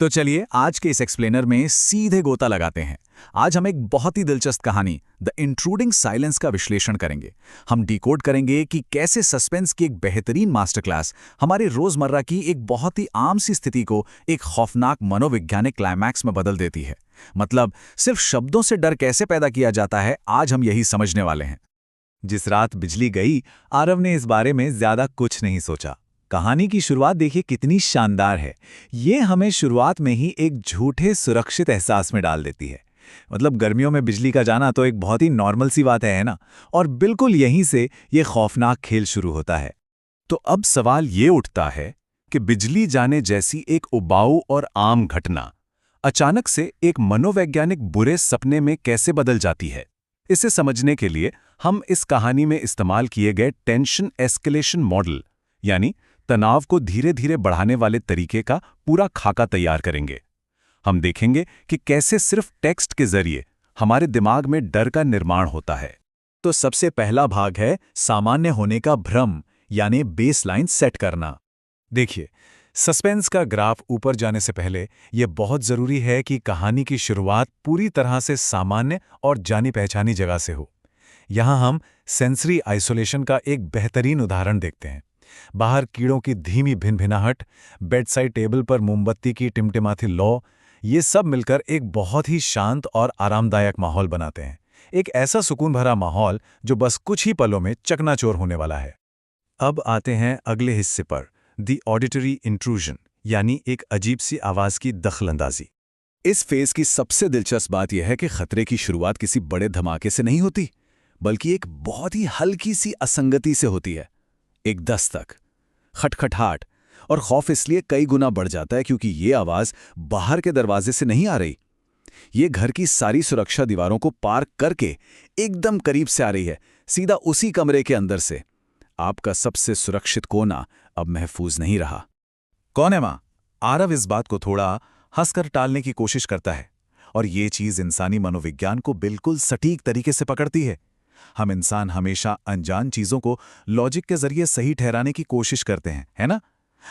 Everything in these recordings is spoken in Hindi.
तो चलिए आज के इस एक्सप्लेनर में सीधे गोता लगाते हैं। आज हम एक बहुत ही दिलचस्प कहानी द इंट्रूडिंग साइलेंस का विश्लेषण करेंगे। हम डिकोड करेंगे कि कैसे सस्पेंस की एक बेहतरीन मास्टर क्लास हमारे रोजमर्रा की एक बहुत ही आम सी स्थिति को एक खौफनाक मनोवैज्ञानिक क्लाइमैक्स में बदल देती है। मतलब सिर्फ शब्दों से डर कैसे पैदा किया जाता है, आज हम यही समझने वाले हैं। जिस रात बिजली गई, आरव ने इस बारे में ज्यादा कुछ नहीं सोचा। कहानी की शुरुआत देखिए कितनी शानदार है। ये हमें शुरुआत में ही एक झूठे सुरक्षित एहसास में डाल देती है। मतलब गर्मियों में बिजली का जाना तो एक बहुत ही नॉर्मल सी बात है ना। और बिल्कुल यहीं से ये खौफनाक खेल शुरू होता है। तो अब सवाल ये उठता है कि बिजली जाने जैसी एक उबाऊ और आम घटना अचानक से एक मनोवैज्ञानिक बुरे सपने में कैसे बदल जाती है। इसे समझने के लिए हम इस कहानी में इस्तेमाल किए गए टेंशन एस्केलेशन मॉडल यानी तनाव को धीरे धीरे बढ़ाने वाले तरीके का पूरा खाका तैयार करेंगे। हम देखेंगे कि कैसे सिर्फ टेक्स्ट के जरिए हमारे दिमाग में डर का निर्माण होता है। तो सबसे पहला भाग है सामान्य होने का भ्रम यानी बेसलाइन सेट करना। देखिए, सस्पेंस का ग्राफ ऊपर जाने से पहले यह बहुत जरूरी है कि कहानी की शुरुआत पूरी तरह से सामान्य और जानी पहचानी जगह से हो। यहां हम सेंसरी आइसोलेशन का एक बेहतरीन उदाहरण देखते हैं। बाहर कीड़ों की धीमी भिनभिनाहट, बेडसाइड टेबल पर मोमबत्ती की टिमटिमाती लौ, ये सब मिलकर एक बहुत ही शांत और आरामदायक माहौल बनाते हैं। एक ऐसा सुकून भरा माहौल जो बस कुछ ही पलों में चकनाचूर होने वाला है। अब आते हैं अगले हिस्से पर, द ऑडिटरी इंट्रूजन यानी एक अजीब सी आवाज की दखलंदाजी। इस फेज की सबसे दिलचस्प बात यह है कि खतरे की शुरुआत किसी बड़े धमाके से नहीं होती, बल्कि एक बहुत ही हल्की सी असंगति से होती है। एक दस्तक, खटखटाहट, और खौफ इसलिए कई गुना बढ़ जाता है क्योंकि ये आवाज बाहर के दरवाजे से नहीं आ रही। ये घर की सारी सुरक्षा दीवारों को पार करके एकदम करीब से आ रही है, सीधा उसी कमरे के अंदर से। आपका सबसे सुरक्षित कोना अब महफूज नहीं रहा। कौन है मां? आरव इस बात को थोड़ा हंसकर टालने की कोशिश करता है, और ये चीज इंसानी मनोविज्ञान को बिल्कुल सटीक तरीके से पकड़ती है। हम इंसान हमेशा अनजान चीजों को लॉजिक के जरिए सही ठहराने की कोशिश करते हैं, है ना?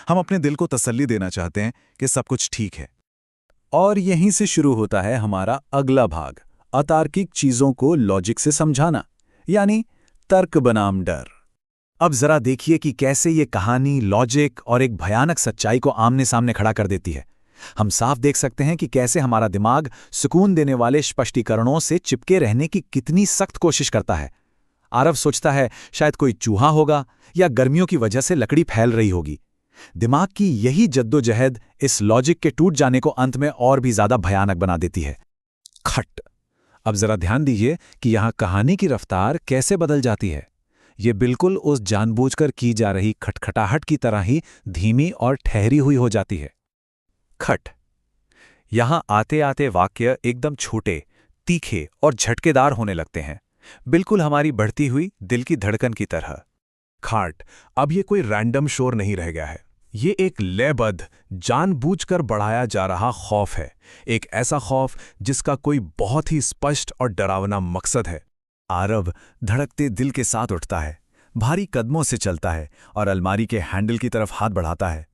हम अपने दिल को तसल्ली देना चाहते हैं कि सब कुछ ठीक है। और यहीं से शुरू होता है हमारा अगला भाग, अतार्किक चीजों को लॉजिक से समझाना, यानी तर्क बनाम डर। अब जरा देखिए कि कैसे ये कहानी लॉजिक और एक भयानक सच्चाई को आमने सामने खड़ा कर देती है। हम साफ देख सकते हैं कि कैसे हमारा दिमाग सुकून देने वाले स्पष्टीकरणों से चिपके रहने की कितनी सख्त कोशिश करता है। आरव सोचता है शायद कोई चूहा होगा या गर्मियों की वजह से लकड़ी फैल रही होगी। दिमाग की यही जद्दोजहद इस लॉजिक के टूट जाने को अंत में और भी ज्यादा भयानक बना देती है। खट। अब जरा ध्यान दीजिए कि यहां कहानी की रफ्तार कैसे बदल जाती है। ये बिल्कुल उस जानबूझकर की जा रही खटखटाहट की तरह ही धीमी और ठहरी हुई हो जाती है। खट। यहां आते आते वाक्य एकदम छोटे, तीखे और झटकेदार होने लगते हैं, बिल्कुल हमारी बढ़ती हुई दिल की धड़कन की तरह। खाट। अब ये कोई रैंडम शोर नहीं रह गया है। ये एक लयबद्ध, जानबूझकर बढ़ाया जा रहा खौफ है। एक ऐसा खौफ जिसका कोई बहुत ही स्पष्ट और डरावना मकसद है। आरव धड़कते दिल के साथ उठता है, भारी कदमों से चलता है और अलमारी के हैंडल की तरफ हाथ बढ़ाता है।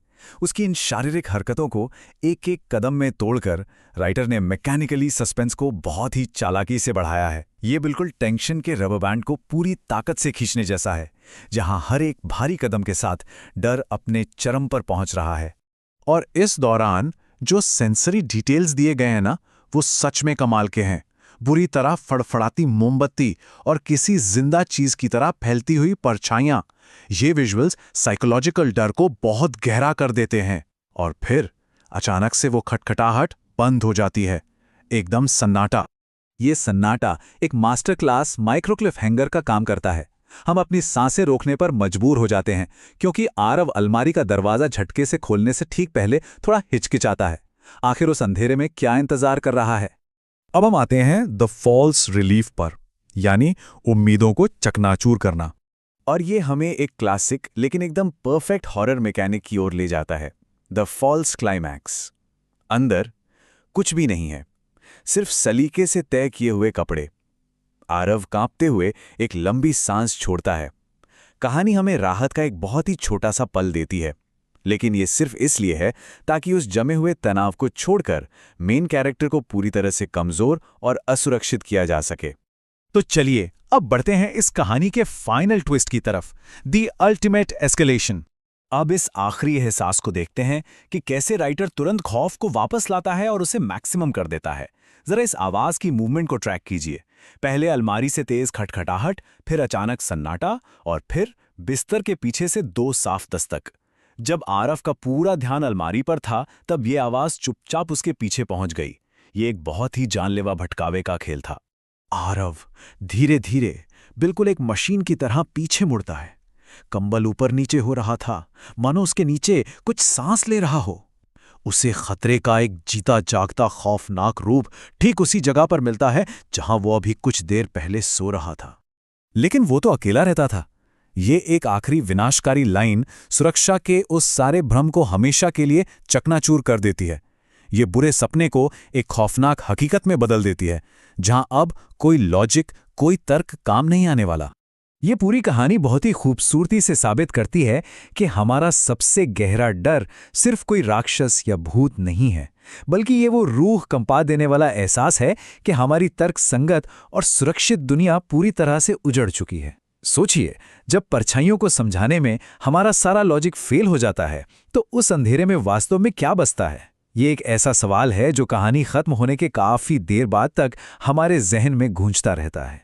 उसकी इन शारीरिक हरकतों को एक एक कदम में तोड़कर राइटर ने मैकेनिकली सस्पेंस को बहुत ही चालाकी से बढ़ाया है। ये बिल्कुल टेंशन के रबर बैंड को पूरी ताकत से खींचने जैसा है, जहां हर एक भारी कदम के साथ डर अपने चरम पर पहुंच रहा है। और इस दौरान जो सेंसरी डिटेल्स दिए गए हैं ना, वो सच में कमाल के हैं। बुरी तरह फड़फड़ाती मोमबत्ती और किसी जिंदा चीज की तरह फैलती हुई परछाइयां, ये विजुअल्स साइकोलॉजिकल डर को बहुत गहरा कर देते हैं। और फिर अचानक से वो खटखटाहट बंद हो जाती है, एकदम सन्नाटा। ये सन्नाटा एक मास्टर क्लास माइक्रोक्लिफ हैंगर का काम करता है। हम अपनी सांसें रोकने पर मजबूर हो जाते हैं क्योंकि आरव अलमारी का दरवाजा झटके से खोलने से ठीक पहले थोड़ा हिचकिचाता है। आखिर उस अंधेरे में क्या इंतजार कर रहा है? अब हम आते हैं द फॉल्स रिलीफ पर, यानी उम्मीदों को चकनाचूर करना। और ये हमें एक क्लासिक लेकिन एकदम परफेक्ट हॉरर मैकेनिक की ओर ले जाता है, द फॉल्स क्लाइमैक्स। अंदर कुछ भी नहीं है, सिर्फ सलीके से तय किए हुए कपड़े। आरव कांपते हुए एक लंबी सांस छोड़ता है। कहानी हमें राहत का एक बहुत ही छोटा सा पल देती है। लेकिन ये सिर्फ इसलिए है ताकि उस जमे हुए तनाव को छोड़कर मेन कैरेक्टर को पूरी तरह से कमजोर और असुरक्षित किया जा सके। तो चलिए अब बढ़ते हैं इस कहानी के फाइनल ट्विस्ट की तरफ, द अल्टीमेट एस्केलेशन। अब इस आखिरी एहसास को देखते हैं कि कैसे राइटर तुरंत खौफ को वापस लाता है और उसे मैक्सिमम कर देता है। जरा इस आवाज की मूवमेंट को ट्रैक कीजिए। पहले अलमारी से तेज खटखटाहट, फिर अचानक सन्नाटा और फिर बिस्तर के पीछे से 2 साफ दस्तक। जब आरव का पूरा ध्यान अलमारी पर था तब ये आवाज चुपचाप उसके पीछे पहुंच गई। ये एक बहुत ही जानलेवा भटकावे का खेल था। आरव धीरे धीरे बिल्कुल एक मशीन की तरह पीछे मुड़ता है। कंबल ऊपर नीचे हो रहा था, मानो उसके नीचे कुछ सांस ले रहा हो। उसे खतरे का एक जीता जागता खौफनाक रूप ठीक उसी जगह पर मिलता है जहां वो अभी कुछ देर पहले सो रहा था। लेकिन वो तो अकेला रहता था। ये एक आखिरी विनाशकारी लाइन सुरक्षा के उस सारे भ्रम को हमेशा के लिए चकनाचूर कर देती है। ये बुरे सपने को एक खौफनाक हकीकत में बदल देती है, जहां अब कोई लॉजिक, कोई तर्क काम नहीं आने वाला। ये पूरी कहानी बहुत ही खूबसूरती से साबित करती है कि हमारा सबसे गहरा डर सिर्फ कोई राक्षस या भूत नहीं है, बल्कि ये वो रूह कंपा देने वाला एहसास है कि हमारी तर्क संगत और सुरक्षित दुनिया पूरी तरह से उजड़ चुकी है। सोचिए, जब परछाइयों को समझाने में हमारा सारा लॉजिक फेल हो जाता है तो उस अंधेरे में वास्तव में क्या बचता है? ये एक ऐसा सवाल है जो कहानी खत्म होने के काफी देर बाद तक हमारे जहन में गूंजता रहता है।